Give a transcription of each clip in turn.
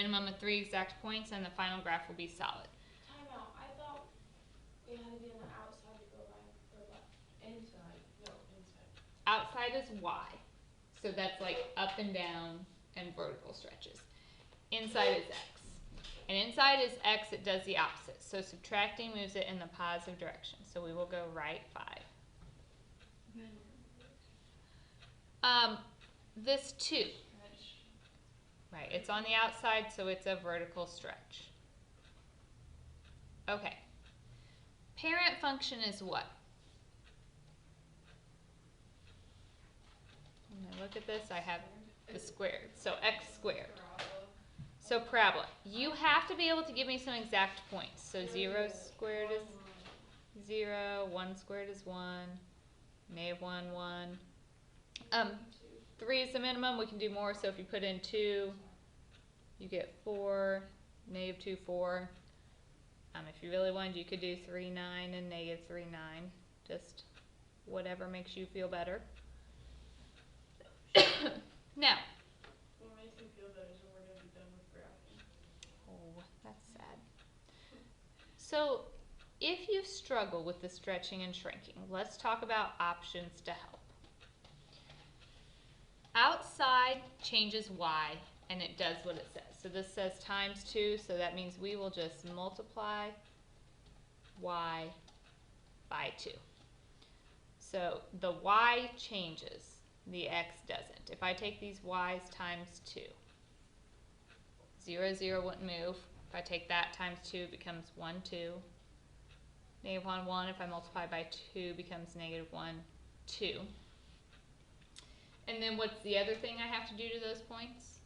minimum of 3 exact points, and the final graph will be solid. Time out. I thought it had to be on the outside to go by the left. Inside. No, inside. Outside is Y. So that's like up and down and vertical stretches. Inside is X. And inside is X, it does the opposite. So subtracting moves it in the positive direction. So we will go right 5. This 2. Right, it's on the outside, so it's a vertical stretch. Okay. Parent function is what? When I look at this, I have the squared. So x squared. So parabola. You have to be able to give me some exact points. So 0 squared is 0, 1 squared is 1, -1, 1. 3 is the minimum. We can do more. So if you put in 2, you get 4, -2, 4. If you really wanted, you could do 3, 9, and -3, 9. Just whatever makes you feel better. Now. What makes me feel better is when we're going to be done with graphing. Oh, that's sad. So, if you struggle with the stretching and shrinking, let's talk about options to help. Outside changes y, and it does what it says. So this says times 2, so that means we will just multiply y by 2. So the y changes, the x doesn't. If I take these y's times 2, 0, 0 wouldn't move. If I take that times 2, it becomes 1, 2. -1, 1, if I multiply by 2, becomes -1, 2. And then what's the other thing I have to do to those points?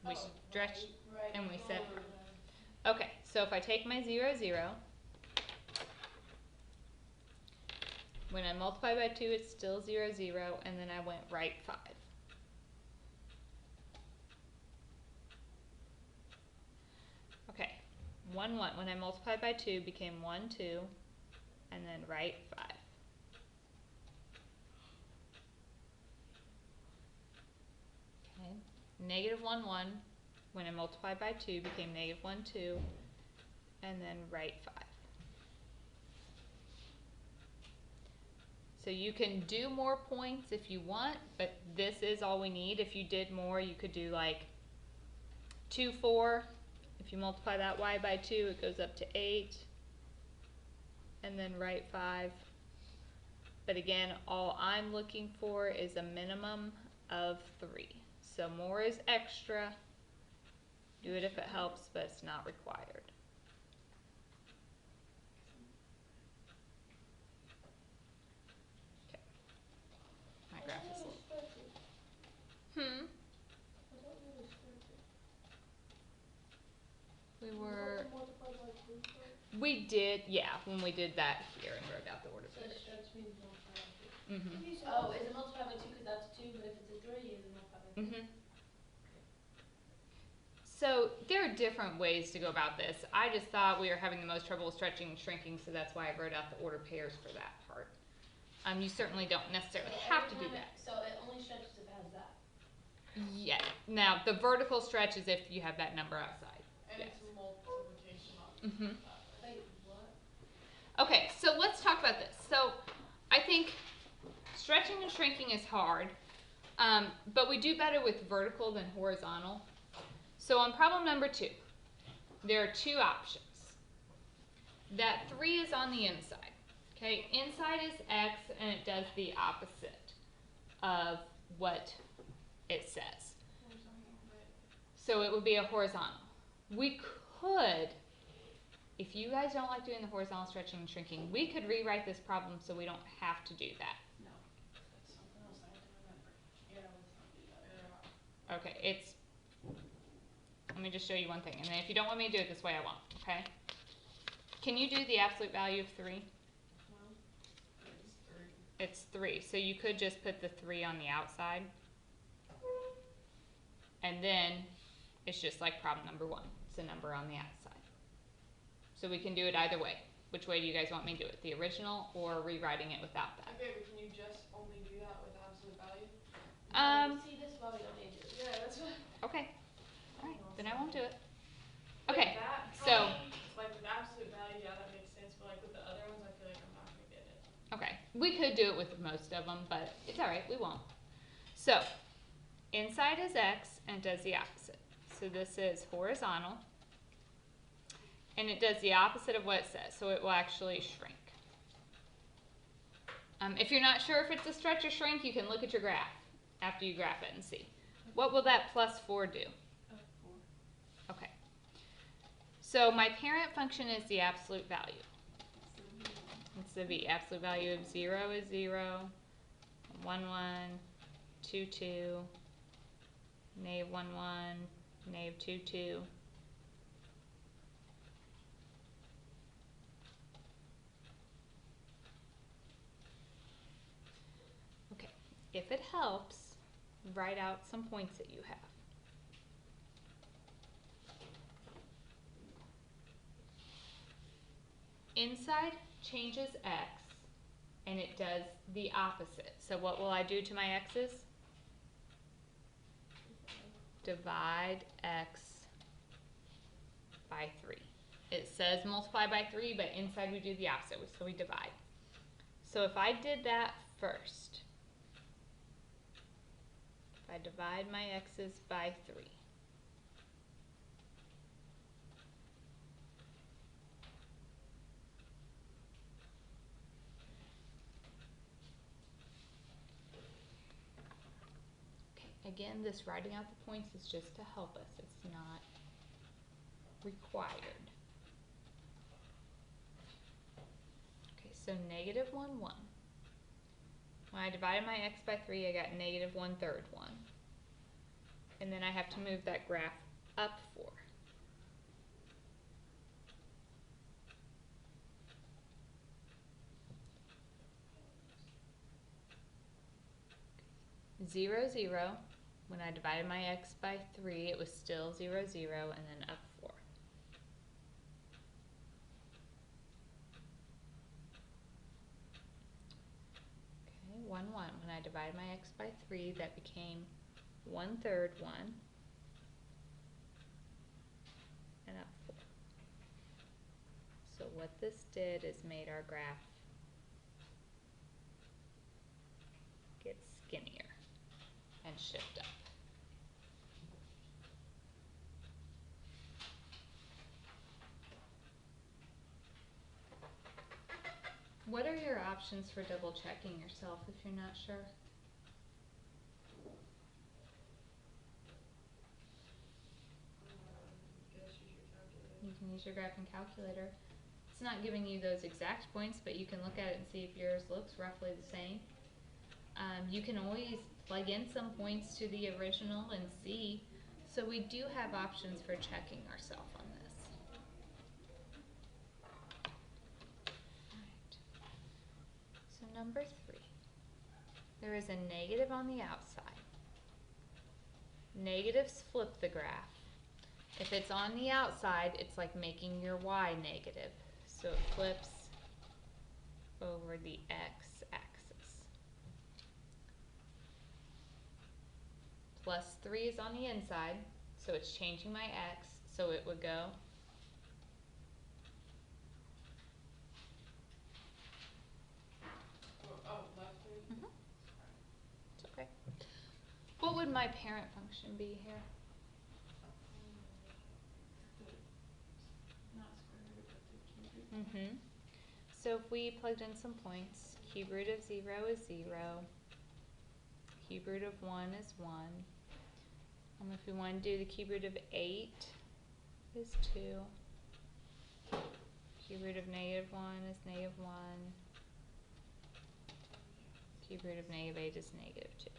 We stretch and we set. Okay, so if I take my 0, 0, when I multiply by 2, it's still 0, 0, and then I went right 5. Okay, 1, 1. When I multiplied by 2, became 1, 2, and then right 5. Okay, -1, 1. When I multiplied by 2, became -1, 2, and then right 5. So you can do more points if you want, but this is all we need. If you did more, you could do like 2, 4. If you multiply that y by 2, it goes up to 8, and then right 5. But again, all I'm looking for is a minimum of 3. So more is extra. Do it if it helps, but it's not required. Okay. My graph is a little. We did, yeah, when we did that here and wrote out the order. So stretch means multiply by 2. Mm-hmm. Oh, is it multiplied by 2 because that's 2, but if it's a 3, is it multiplied by 2? Mm-hmm. So there are different ways to go about this. I just thought we were having the most trouble with stretching and shrinking, so that's why I wrote out the order pairs for that part. You certainly don't necessarily have to do that. So it only stretches if it has that? Yeah. Now, the vertical stretch is if you have that number outside. And yes. It's a multiplication option. Mm-hmm. Wait, what? Okay, so let's talk about this. So I think stretching and shrinking is hard, but we do better with vertical than horizontal. So on problem number 2, there are 2 options. That 3 is on the inside. Okay, inside is x, and it does the opposite of what it says. So it would be a horizontal. We could, if you guys don't like doing the horizontal stretching and shrinking, we could rewrite this problem so we don't have to do that. No, that's something else I have to remember. Yeah, let's not do that. Okay, it's, let me just show you one thing, and then if you don't want me to do it this way, I won't, okay? Can you do the absolute value of 3? It's 3, so you could just put the 3 on the outside, and then it's just like problem number 1. It's a number on the outside. So we can do it either way. Which way do you guys want me to do it? The original or rewriting it without that? Okay, but can you just only do that with absolute value? See, this is why we don't need to. Yeah, that's why Okay. Alright, then I won't do it. With Okay, that so- kind, like with absolute value, yeah, that makes sense, but like with the other ones, I feel like I'm not gonna get it. Okay, we could do it with most of them, but it's alright, we won't. So, inside is X and it does the opposite. So this is horizontal, and it does the opposite of what it says, so it will actually shrink. If you're not sure if it's a stretch or shrink, you can look at your graph after you graph it and see. What will that plus 4 do? Okay. So my parent function is the absolute value. It's the v. Absolute value of 0 is 0, 1, 1, 2, 2, negative 1, 1, negative 2, 2. Okay, if it helps, write out some points that you have. Inside changes x, and it does the opposite. So what will I do to my x's? Divide x by 3. It says multiply by 3, but inside we do the opposite, so we divide. So if I did that first, if I divide my x's by 3, again, this writing out the points is just to help us. It's not required. Okay, so negative 1, 1. When I divided my x by 3, I got negative 1/3 1. And then I have to move that graph up 4. Zero, 0. When I divided my x by 3, it was still 0, 0, and then up 4. Okay, 1, 1. When I divided my x by 3, that became 1/3 1, and up 4. So what this did is made our graph get skinnier and shift up. What are your options for double checking yourself if you're not sure? Guess use your calculator. You can use your graphing calculator. It's not giving you those exact points, but you can look at it and see if yours looks roughly the same. You can always plug in some points to the original and see. So we do have options for checking ourselves on this. Alright. So number 3. There is a negative on the outside. Negatives flip the graph. If it's on the outside, it's like making your y negative. So it flips over the x-axis. Plus 3 is on the inside, so it's changing my x, so it would go Oh, left 3? it's okay. What would my parent function be here? Not square root, but the cube root. So if we plugged in some points, cube root of 0 is 0, cube root of 1 is 1. If we want to do the cube root of 8 is 2, cube root of negative 1 is negative 1, cube root of negative 8 is negative 2.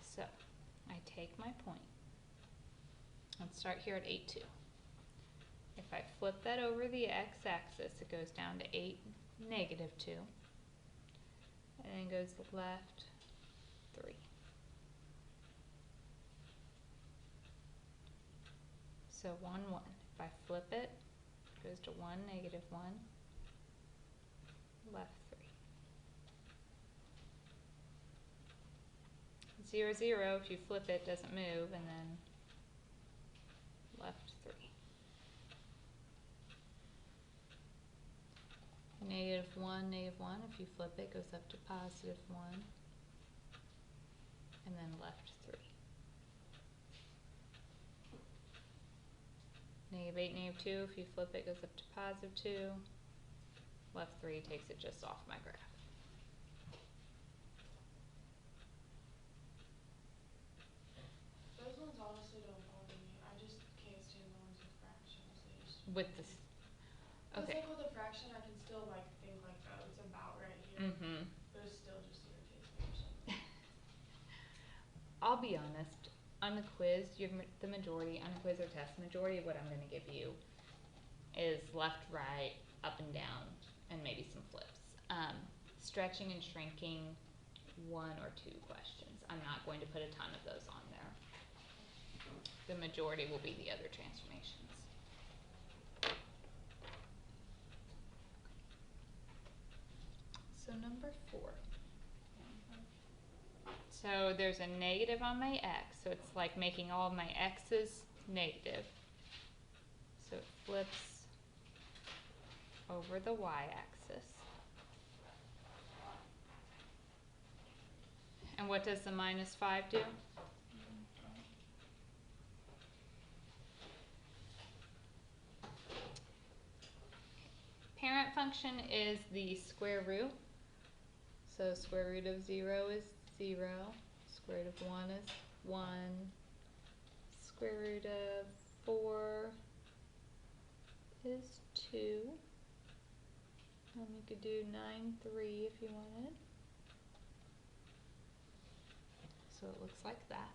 So I take my point. Let's start here at 8, 2. If I flip that over the x-axis, it goes down to 8, negative 2, and then goes left 3. So 1, 1. If I flip it, it goes to 1, negative 1, 0, 0, if you flip it, doesn't move, and then left 3. -1, -1, if you flip it, goes up to +1, and then left 3. -8, -2, if you flip it, goes up to +2, left 3 takes it just off my graph. Those ones honestly don't bother me. I just can't stand the ones with fractions. They just With this, Cause okay. like with a fraction, I can still like think like, oh, it's about right here, Mm-hmm. but it still just irritates me or something. I'll be honest, on the quiz, the majority, on the quiz or test, majority of what I'm gonna give you is left, right, up and down, and maybe some flips. Stretching and shrinking, 1 or 2 questions. I'm not going to put a ton of those on there. The majority will be the other transformations. So number 4. So there's a negative on my x, so it's like making all of my x's negative. So it flips over the y-axis. And what does the -5 do? Parent function is the square root. So square root of 0 is 0. Square root of 1 is 1. Square root of 4 is 2. You could do 9, 3 if you wanted. So it looks like that.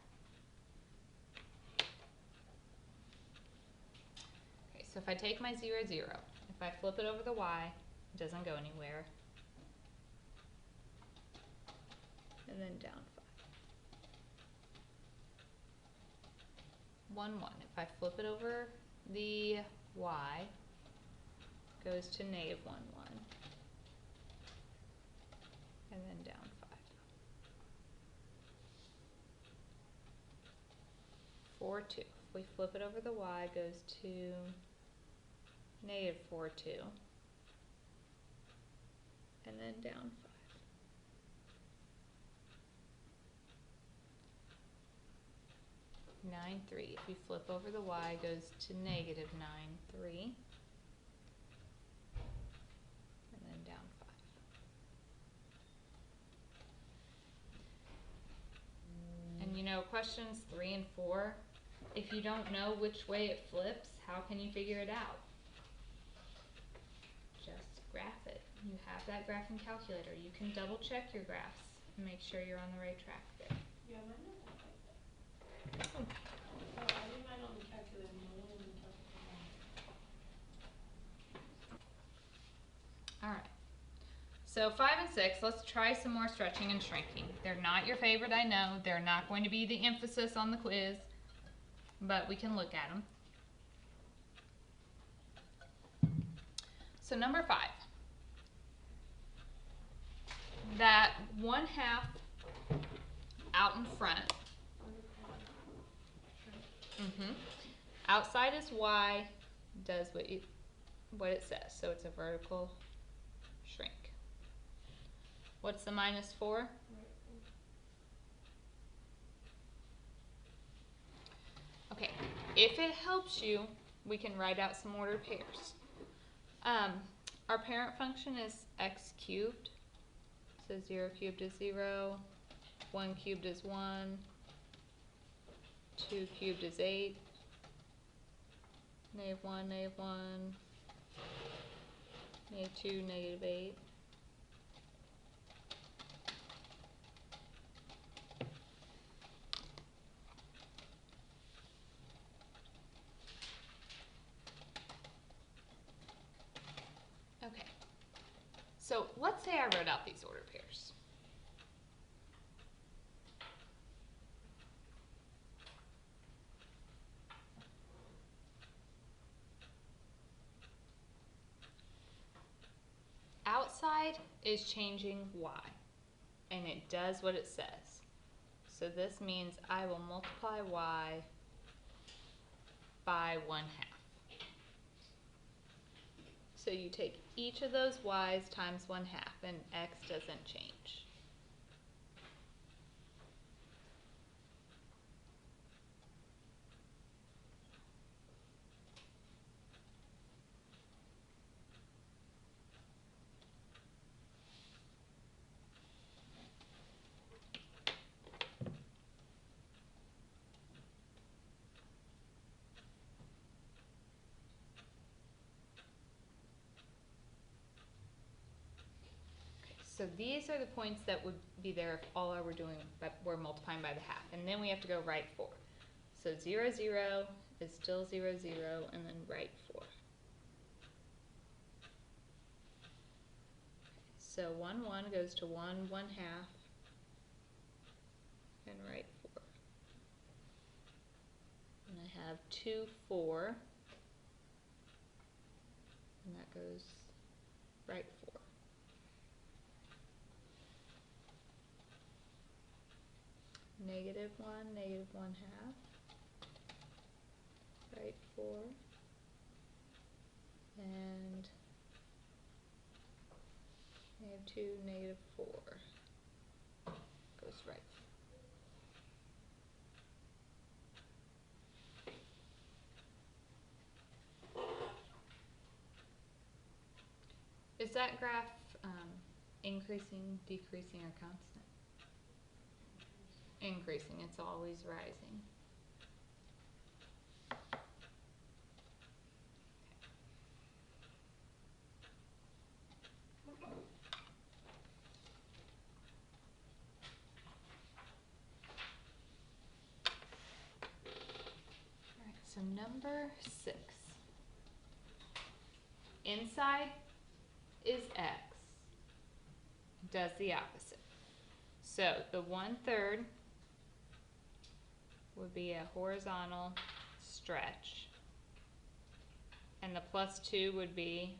Okay, so if I take my 0, 0, if I flip it over the y, it doesn't go anywhere. And then down 5. 1, 1. If I flip it over the y, goes to -1, 1. And then down 5. 4, 2. If we flip it over the y, goes to -4, 2. And then down 5. 9, 3. If you flip over the y, goes to -9, 3. And then down 5. And you know, questions 3 and 4, if you don't know which way it flips, how can you figure it out? Just graph it. You have that graphing calculator. You can double check your graphs and make sure you're on the right track there. Yeah, mine not that like that. Oh, I did mine on the calculator, my one on the calculator. Alright. So 5 and 6, let's try some more stretching and shrinking. They're not your favorite, I know. They're not going to be the emphasis on the quiz, but we can look at them. So number 5. That 1/2 out in front. Outside is y, does what it says. So it's a vertical shrink. What's the -4? Okay, if it helps you, we can write out some ordered pairs. Our parent function is x cubed. So 0 cubed is 0, 1 cubed is 1, 2 cubed is 8, -1, -1, -2, -8. Okay, so let's say I wrote out these ordered pairs. Outside is changing y, and it does what it says. So this means I will multiply y by 1/2. So you take each of those y's times 1/2 and x doesn't change. So these are the points that would be there if all I were doing, but we're multiplying by the half. And then we have to go right 4. So 0, 0 is still 0, 0, and then right 4. So 1, 1 goes to 1, 1/2, and right 4. And I have 2, 4, and that goes right 4. -1, -1/2, right 4, and -2, -4 goes right 4. Is that graph increasing, decreasing, or constant? Increasing, it's always rising. Alright, so number 6. Inside is x, does the opposite. So the 1/3 would be a horizontal stretch, and the +2 would be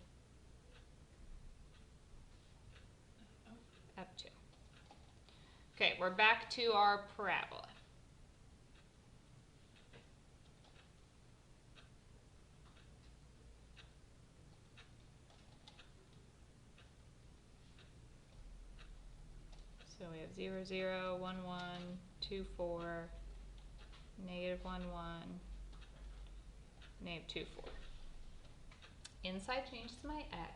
up 2. Okay, we're back to our parabola. So we have 0, 0, 1, 1, 2, 4, -1, 1, -2, 4. Inside changes my x,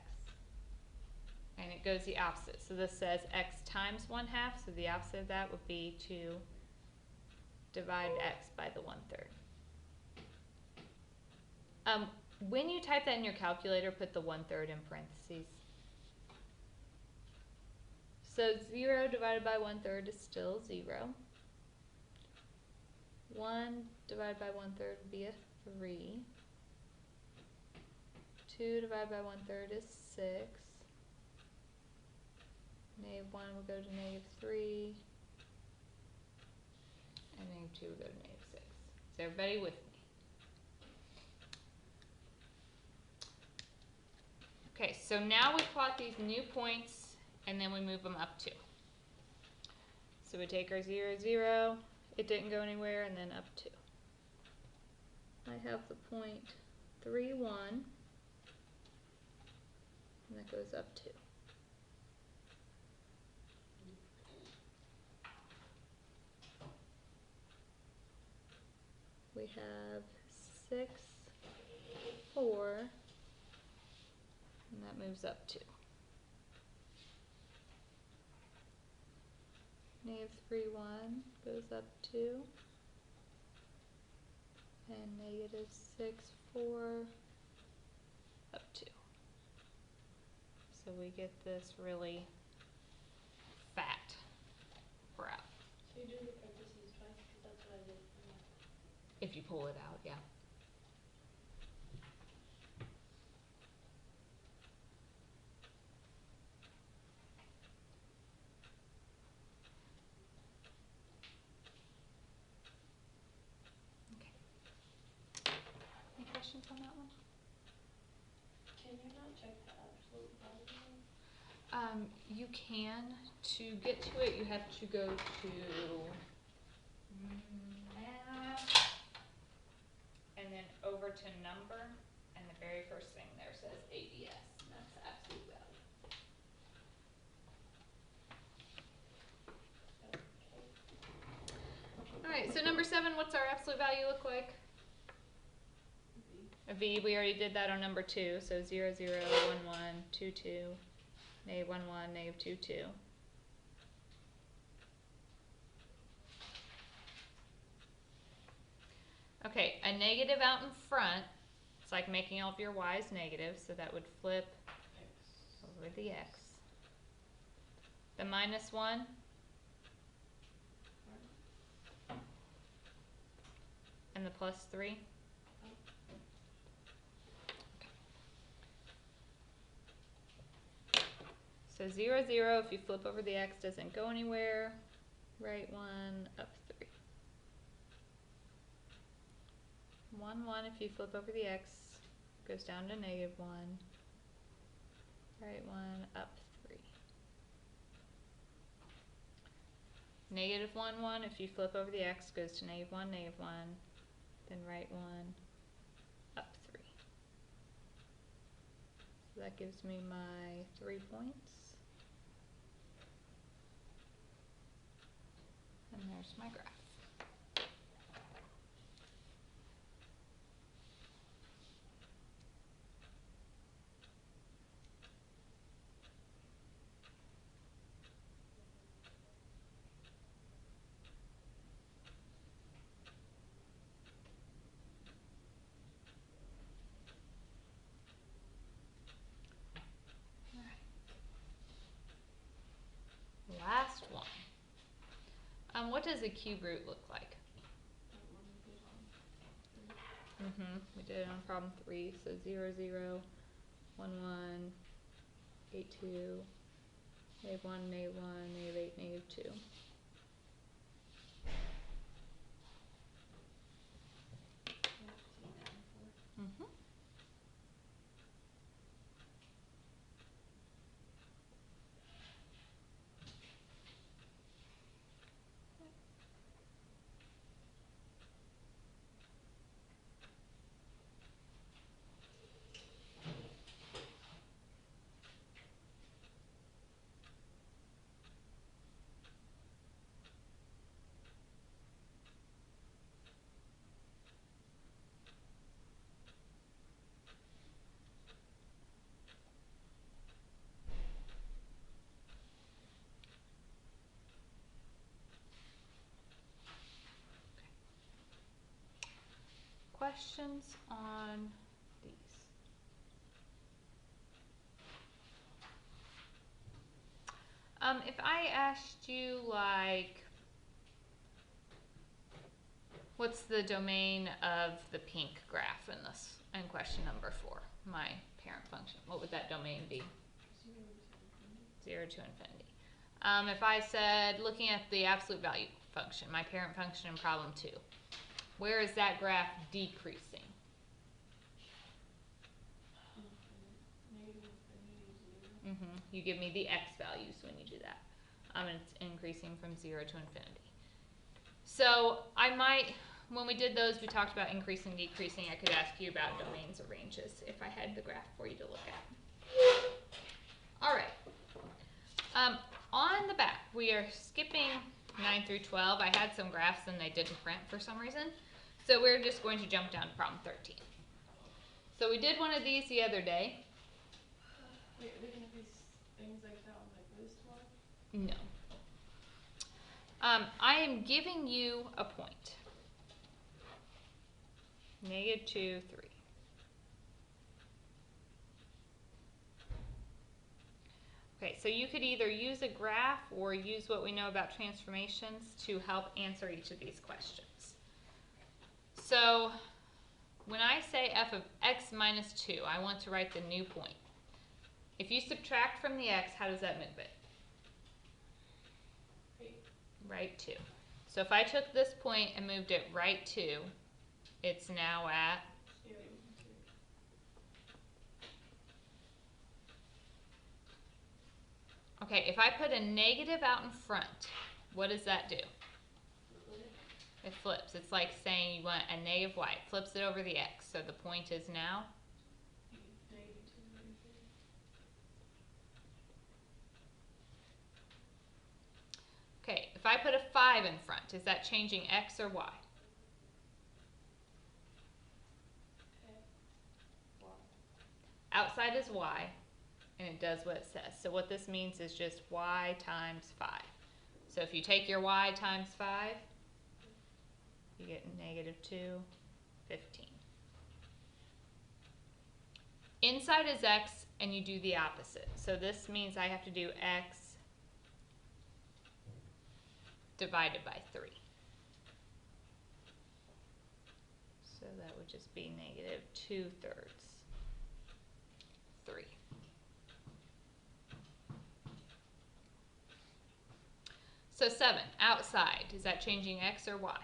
and it goes the opposite. So this says x times 1/2, so the opposite of that would be to divide x by the 1/3. When you type that in your calculator, put the 1/3 in parentheses. So 0 divided by 1/3 is still 0. 1 divided by 1/3 would be a 3. 2 divided by 1/3 is 6. -1 will go to -3. And -2 will go to -6. Is everybody with me? Okay, so now we plot these new points, and then we move them up 2. So we take our 0, 0, it didn't go anywhere, and then up 2. I have the point 3, 1, and that goes up 2. We have 6, 4, and that moves up 2. -3, 1 goes up 2. And -6, 4 up 2. So we get this really fat graph. So you do the parentheses twice, because that's what I did. If you pull it out, yeah. Okay. Any questions on that one? Can you not check the absolute value? You can. To get to it, you have to go to math, and then over to number, and the very first thing there says ABS, and that's the absolute value. Alright, so number 7, what's our absolute value look like? A V. We already did that on number 2, so 0, 0, 1, 1, 2, 2, negative 1, 1, negative 2, 2. Okay, a negative out in front, it's like making all of your y's negative, so that would flip over the x. The minus 1, and the plus 3. So 0, 0, if you flip over the x, doesn't go anywhere. Right 1, up 3. 1, 1, if you flip over the x, goes down to negative 1. Right 1, up 3. Negative 1, 1, if you flip over the x, goes to negative 1, then right 1, up 3. So that gives me my 3 points. And there's my graph. Last one. What does a cube root look like? We did it on problem 3. So 0, 0, 1, 1, 8, 2, negative 1, negative 1, negative 8, negative 2. Questions on these? If I asked you, like, what's the domain of the pink graph in this, in question number 4, my parent function, what would that domain be? 0 to infinity. If I said, looking at the absolute value function, my parent function in problem 2, where is that graph decreasing? You give me the x values when you do that. And it's increasing from 0 to infinity. So I might, when we did those, we talked about increasing, decreasing. I could ask you about domains or ranges if I had the graph for you to look at. All right. On the back, we are skipping 9 through 12. I had some graphs and they didn't print for some reason. So we're just going to jump down to problem 13. So we did one of these the other day. Wait, are they gonna be things like that on like this one? No. I am giving you a point. Negative 2, 3. Okay, so you could either use a graph or use what we know about transformations to help answer each of these questions. So when I say f of x minus 2, I want to write the new point. If you subtract from the x, how does that move it? Right 2. So if I took this point and moved it right 2, it's now at okay, if I put a negative out in front, what does that do? It flips. It's like saying you want a negative y. It flips it over the x. So the point is now Negative 2 or anything. okay, if I put a 5 in front, is that changing x or y? Y. Outside is y, and it does what it says. So what this means is just y times 5. So if you take your y times 5, you get negative 2, 15. Inside is x, and you do the opposite. So this means I have to do x divided by 3. So that would just be negative 2/3. 3. So 7, outside, is that changing x or y?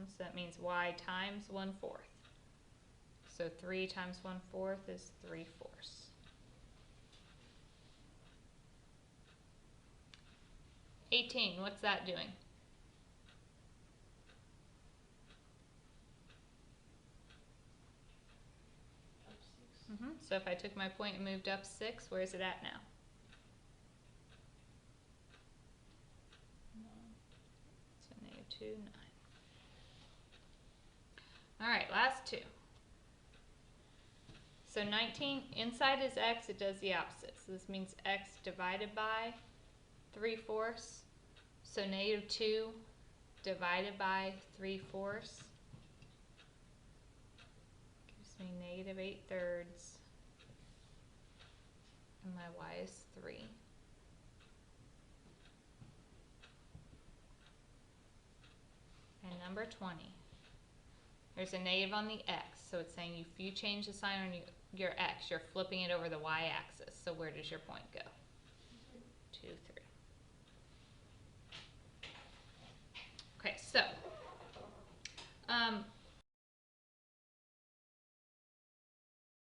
So that means y times 1/4. So 3 times 1/4 is 3/4. 18, what's that doing? Up 6. So if I took my point and moved up 6, where is it at now? 9. So negative 2, 9. Alright, last two. So 19, inside is x, it does the opposite. So this means x divided by 3/4. So negative 2 divided by 3/4 gives me negative 8/3. And my y is 3. And number 20. There's a negative on the x, so it's saying if you change the sign on your x, you're flipping it over the y-axis. So where does your point go? 2, 3. Okay, so